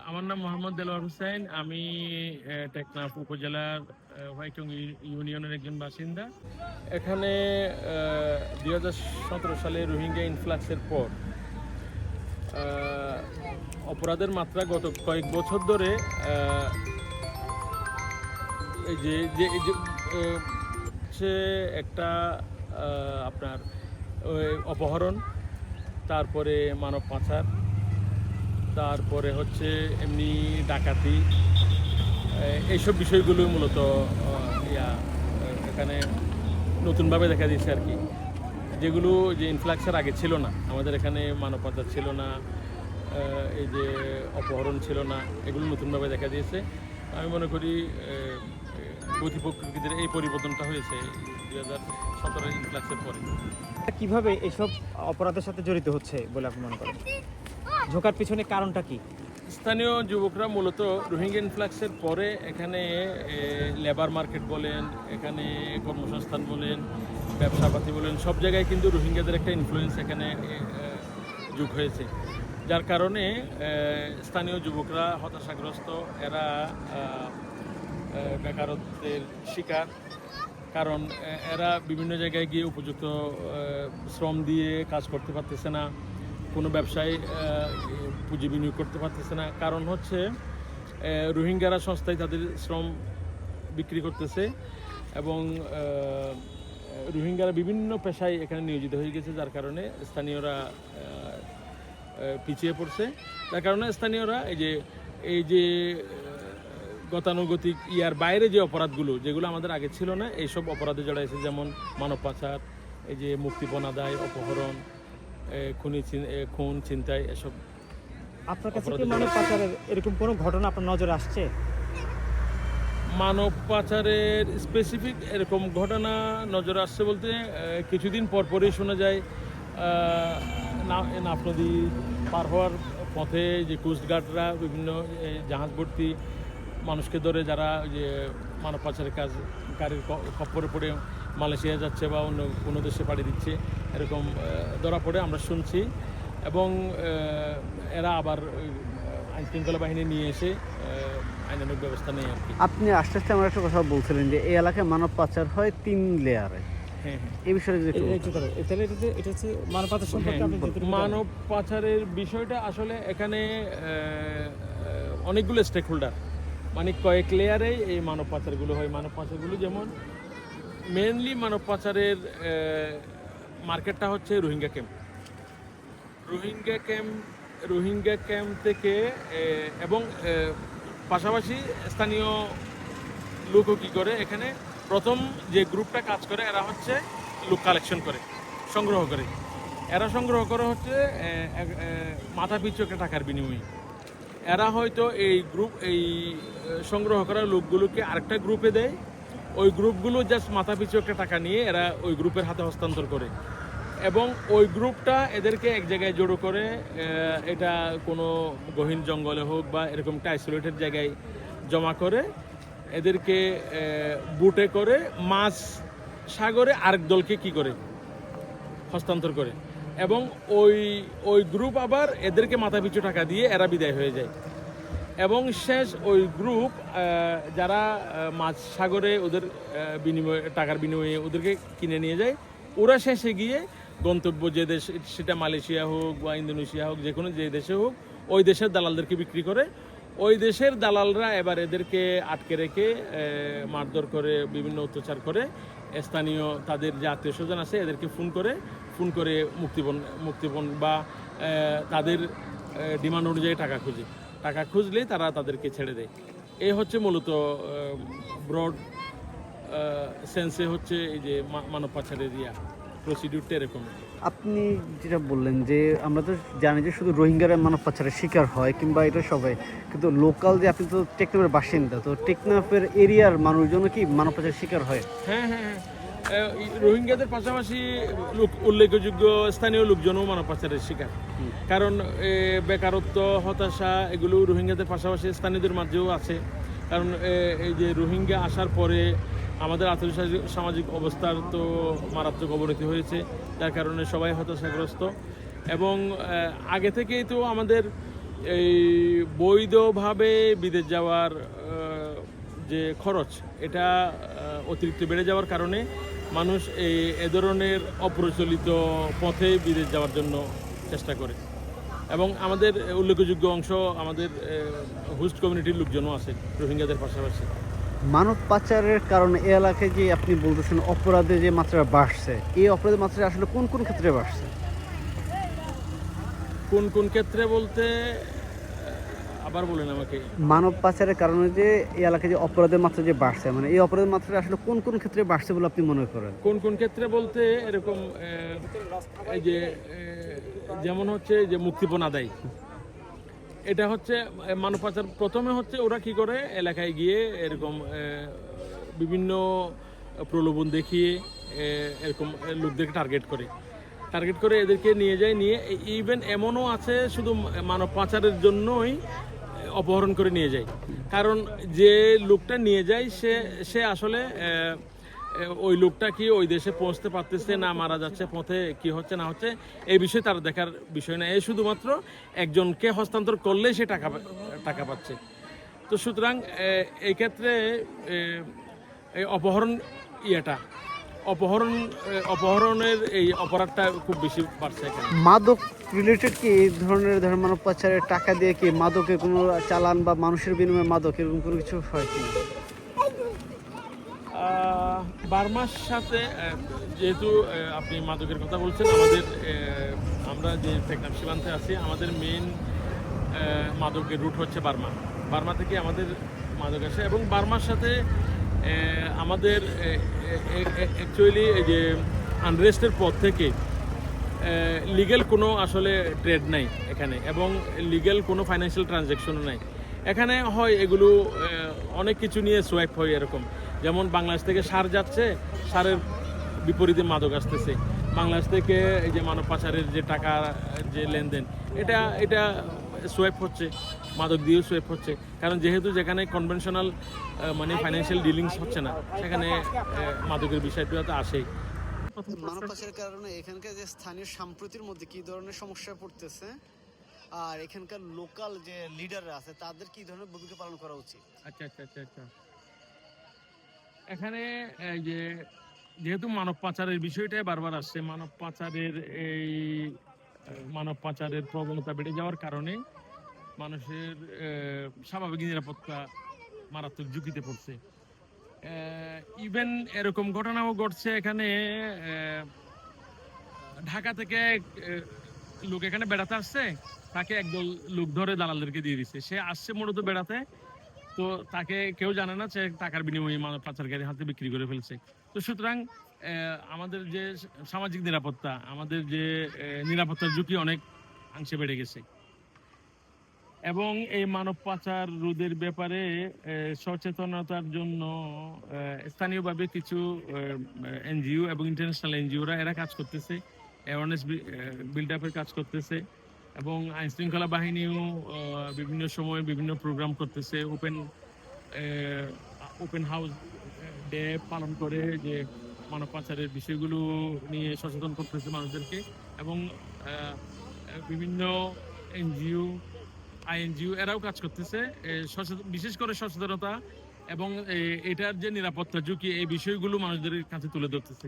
আমার নাম মোহাম্মদ দেলোয়ার হোসেন। আমি টেকনাফ উপজেলার হোয়াইটং ইউনিয়নের একজন বাসিন্দা। এখানে 2017 সালে রোহিঙ্গা ইনফ্লাক্সের পর অপরাধের মাত্রা গত কয়েক বছর ধরে এই যে যে এই যে হচ্ছে একটা আপনার অপহরণ, তারপরে মানব পাচার, তারপরে হচ্ছে এমনি ডাকাতি, এইসব বিষয়গুলো মূলত এখানে নতুনভাবে দেখা দিয়েছে আর কি, যেগুলো যে ইনফ্লাক্সের আগে ছিল না। আমাদের এখানে মানব পাচার ছিল না, এই যে অপহরণ ছিল না, এগুলো নতুনভাবে দেখা দিয়েছে। আমি মনে করি গতি প্রকৃতির এই পরিবর্তনটা হয়েছে 2017 ইনফ্লাক্সের পরে। কিভাবে এসব অপরাধের সাথে জড়িত হচ্ছে বলে আপনি মনে করেন? ঝোঁকার পিছনে কারণটা কি? স্থানীয় যুবকরা মূলত রোহিঙ্গা ইনফ্লাক্সের পরে এখানে লেবার মার্কেট বলেন, এখানে কর্মসংস্থান বলেন, ব্যবসাপাতি বলেন, সব জায়গায় কিন্তু রোহিঙ্গাদের একটা ইনফ্লুয়েন্স এখানে যোগ হয়েছে, যার কারণে স্থানীয় যুবকরা হতাশাগ্রস্ত। এরা বেকারত্বের শিকার, কারণ এরা বিভিন্ন জায়গায় গিয়ে উপযুক্ত শ্রম দিয়ে কাজ করতে পারতেছে না, কোনো ব্যবসায় পুঁজি বিনিয়োগ করতে পারতেছে না। কারণ হচ্ছে রোহিঙ্গারা সস্তায় তাদের শ্রম বিক্রি করতেছে এবং রোহিঙ্গারা বিভিন্ন পেশায় এখানে নিয়োজিত হয়ে গেছে, যার কারণে স্থানীয়রা পিছিয়ে পড়ছে। যার কারণে স্থানীয়রা এই যে গতানুগতিক ইয়ার বাইরে যে অপরাধগুলো, যেগুলো আমাদের আগে ছিল না, এইসব অপরাধে জড়াইছে, যেমন মানব পাচার, এই যে মুক্তিপণ আদায়, অপহরণ, খুন, ছিনতাই, এসব। আপনার কাছে কি মানব পাচারের এরকম কোনো ঘটনা আপনার নজরে আসছে? মানব পাচারের স্পেসিফিক এরকম ঘটনা নজরে আসছে বলতে কিছুদিন পরপরই শোনা যায় নাফ নদী পার হওয়ার পথে যে কোস্টগার্ডরা বিভিন্ন জাহাজ ভর্তি মানুষকে ধরে, যারা যে মানব পাচারের গাড়ির খপ্পরে পড়ে মালয়েশিয়া যাচ্ছে বা অন্য কোনো দেশে পাড়ি দিচ্ছে, এরকম ধরা পড়ে আমরা শুনছি। এবং এরা আবার আইনশৃঙ্খলা বাহিনী নিয়ে এসে আইনানুগ ব্যবস্থা নেই আর কি। আপনি আস্তে আস্তে আমার একটা কথা বলছিলেন যে এই এলাকায় মানব পাচার হয় 3 লেয়ারে। হ্যাঁ, এই বিষয়ে মানব পাচারের বিষয়টা আসলে এখানে অনেকগুলো স্টেক হোল্ডার, মানে কয়েক লেয়ারে এই মানব পাচারগুলো হয়। মানব পাচারগুলো যেমন মেনলি মানব পাচারের মার্কেটটা হচ্ছে রোহিঙ্গা ক্যাম্প। রোহিঙ্গা ক্যাম্প থেকে এবং পাশাপাশি স্থানীয় লোকও কী করে, এখানে প্রথম যে গ্রুপটা কাজ করে এরা হচ্ছে লোক কালেকশন করে, সংগ্রহ করে। এরা সংগ্রহ করে হচ্ছে মাথা পিছু একটা টাকার বিনিময়ে। এরা হয়তো এই সংগ্রহ করা লোকগুলোকে আরেকটা গ্রুপে দেয়, ওই গ্রুপগুলো জাস্ট মাথা পিছু একটা টাকা নিয়ে এরা ওই গ্রুপের হাতে হস্তান্তর করে, এবং ওই গ্রুপটা এদেরকে এক জায়গায় জড়ো করে, এটা কোনো গহীন জঙ্গলে হোক বা এরকম একটা আইসোলেটেড জায়গায় জমা করে, এদেরকে বুটে করে মাছ সাগরে আরেক দলকে কি করে হস্তান্তর করে, এবং ওই গ্রুপ আবার এদেরকে মাথা পিছু টাকা দিয়ে এরা বিদায় হয়ে যায়। এবং শেষ ওই গ্রুপ যারা মাছ সাগরে ওদের টাকার বিনিময়ে ওদেরকে কিনে নিয়ে যায়, ওরা শেষে গিয়ে গন্তব্য যে দেশ, সেটা মালয়েশিয়া হোক বা ইন্দোনেশিয়া হোক, যে কোনো যে দেশে হোক, ওই দেশের দালালদেরকে বিক্রি করে। ওই দেশের দালালরা এবার এদেরকে আটকে রেখে মারধর করে, বিভিন্ন অত্যাচার করে, স্থানীয় তাদের যে আত্মীয় স্বজন আছে এদেরকে ফোন করে মুক্তিপণ বা তাদের ডিমান্ড অনুযায়ী টাকা খুঁজলেই তারা তাদেরকে ছেড়ে দেয়। এই হচ্ছে মূলত ব্রড সেন্সে হচ্ছে এই যে মানব পাচারের প্রসিডিউরটা এরকম। আপনি যেটা বললেন যে আমরা তো জানি যে শুধু রোহিঙ্গারা মানব পাচারের শিকার হয় কিংবা এটা সবাই, কিন্তু লোকাল যে আপনি তো টেকনাফের বাসিন্দা, তো টেকনাফের এরিয়ার মানুষজন কি মানব পাচারের শিকার হয়? হ্যাঁ, রোহিঙ্গাদের পাশাপাশি উল্লেখযোগ্য স্থানীয় লোকজনও মানব পাচারের শিকার। কারণ বেকারত্ব, হতাশা, এগুলো রোহিঙ্গাদের পাশাপাশি স্থানীয়দের মাঝেও আছে। কারণ এই যে রোহিঙ্গা আসার পরে আমাদের সামাজিক অবস্থার তো মারাত্মক অবনতি হয়েছে, যার কারণে সবাই হতাশাগ্রস্ত। এবং আগে থেকেই তো আমাদের এই বৈধভাবে বিদেশ যাওয়ার যে খরচ এটা অতিরিক্ত বেড়ে যাওয়ার কারণে মানুষ এ ধরনের অপ্রচলিত পথে বিদেশ যাওয়ার জন্য চেষ্টা করে। এবং আমাদের উল্লেখযোগ্য অংশ আমাদের হোস্ট কমিউনিটির লোকজনও আছে রোহিঙ্গাদের পাশাপাশি। মানব পাচারের কারণে এই এলাকায় যে আপনি বলতেছেন অপরাধের যে মাত্রা বাড়ছে, এই অপরাধের মাত্রা আসলে কোন কোন ক্ষেত্রে বাড়ছে? কোন কোন ক্ষেত্রে বলতে আবার বলেন আমাকে। মানব পাচারের কারণে যে এই এলাকায় যে অপরাধের মাত্রা যে বাড়ছে, মানে এই অপরাধের মাত্রা আসলে কোন কোন ক্ষেত্রে বাড়ছে বলে আপনি মনে করেন? কোন কোন ক্ষেত্রে বলতে এরকম এই যে যেমন হচ্ছে যে মুক্তিপণ আদায়, এটা হচ্ছে মানব পাচার। প্রথমে হচ্ছে ওরা কি করে এলাকায় গিয়ে এরকম বিভিন্ন প্রলোভন দেখিয়ে এরকম লোকদেরকে টার্গেট করে এদেরকে নিয়ে যায়। নিয়ে ইভেন এমনও আছে শুধু মানব পাচারের জন্যই অপহরণ করে নিয়ে যায়। কারণ যে লোকটা নিয়ে যায় সে আসলে ওই লোকটা কি ওই দেশে পৌঁছতে পারতেছে না মারা যাচ্ছে পথে, কি হচ্ছে না হচ্ছে এই বিষয়ে তার দেখার বিষয় না। এই শুধুমাত্র একজনকে হস্তান্তর করলেই সে টাকা পাচ্ছে। তো সুতরাং এই ক্ষেত্রে এই অপহরণের এই অপরাধটা খুব বেশি বাড়ছে এখানে। মাদক রিলেটেড কি এই ধরনের মানব পাচারের টাকা দিয়ে কি মাদকের কোনো চালান বা মানুষের বিনিময়ে মাদক এরকম কোনো কিছু হয় কি? বার্মার সাথে যেহেতু আপনি মাদকের কথা বলছেন, আমরা যে টেকনাফ সীমান্তে আছি, আমাদের মেইন মাদকের রুট হচ্ছে বার্মা থেকে আমাদের মাদক আসে। এবং বার্মার সাথে আমাদের অ্যাকচুয়ালি এই যে আনরেস্টের পর থেকে লিগ্যাল কোনো আসলে ট্রেড নাই এখানে, এবং লিগ্যাল কোনো ফাইন্যান্সিয়াল ট্রানজ্যাকশনও নাই এখানে। হয় এগুলো অনেক কিছু নিয়ে সোয়াইপ হয় এরকম, যেমন বাংলাদেশ থেকে সার যাচ্ছে, সারের বিপরীতে মাদক আসতেছে। বাংলাদেশ থেকে এই যে মানব পাচারের যে টাকা যে লেনদেন, এটা সোয়াইপ হচ্ছে, মাদক দিয়েও সোয়াইপ হচ্ছে। কারণ যেহেতু যেখানে কনভেনশনাল মানে ফাইন্যান্সিয়াল ডিলিংস হচ্ছে না, সেখানে মাদকের বিষয়টা তো আসেই। মানব পাচারের কারণে এখানকার যে স্থানীয় সম্প্রতির মধ্যে কি ধরনের সমস্যা পড়তেছে, আর এখানকার লোকাল যে লিডাররা আছে তাদের কি ধরনের ভূমিকা পালন করা উচিত? আচ্ছা। এখানে যেহেতু মানব পাচারের বিষয়টাই বারবার আসছে, মানব পাচারের প্রবণতা বেড়ে যাওয়ার কারণে মানুষের স্বাভাবিক নিরাপত্তা মারাত্মক ঝুঁকিতে পড়ছে। ইভেন এরকম ঘটনাও ঘটছে এখানে। ঢাকা থেকে লোক এখানে বেড়াতে আসছে, তাকে একদল লোক ধরে দালালদেরকে দিয়ে দিচ্ছে। সে আসছে মূলত বেড়াতে, তো তাকে কেউ জানে না, সে টাকার বিনিময়ে মানব পাচারকারীর হাতে বিক্রি করে ফেলছে। তো সুতরাং আমাদের যে সামাজিক নিরাপত্তা, আমাদের যে নিরাপত্তার ঝুঁকি অনেক অংশে বেড়ে গেছে। এবং এই মানব পাচার রোধের ব্যাপারে সচেতনতার জন্য স্থানীয়ভাবে কিছু এনজিও এবং ইন্টারন্যাশনাল এনজিওরা এরা কাজ করতেছে, অ্যাওয়ারনেস বিল্ড আপের কাজ করতেছে। এবং আইন শৃঙ্খলা বাহিনীও বিভিন্ন সময় বিভিন্ন প্রোগ্রাম করতেছে, ওপেন হাউস ডে পালন করে যে মানব পাচারের বিষয়গুলো নিয়ে সচেতন করতেছে মানুষদেরকে। এবং বিভিন্ন এনজিও আইএনজিও এরাও কাজ করতেছে বিশেষ করে সচেতনতা এবং এটার যে নিরাপত্তা ঝুঁকি, এই বিষয়গুলো মানুষদের কাছে তুলে ধরতেছে।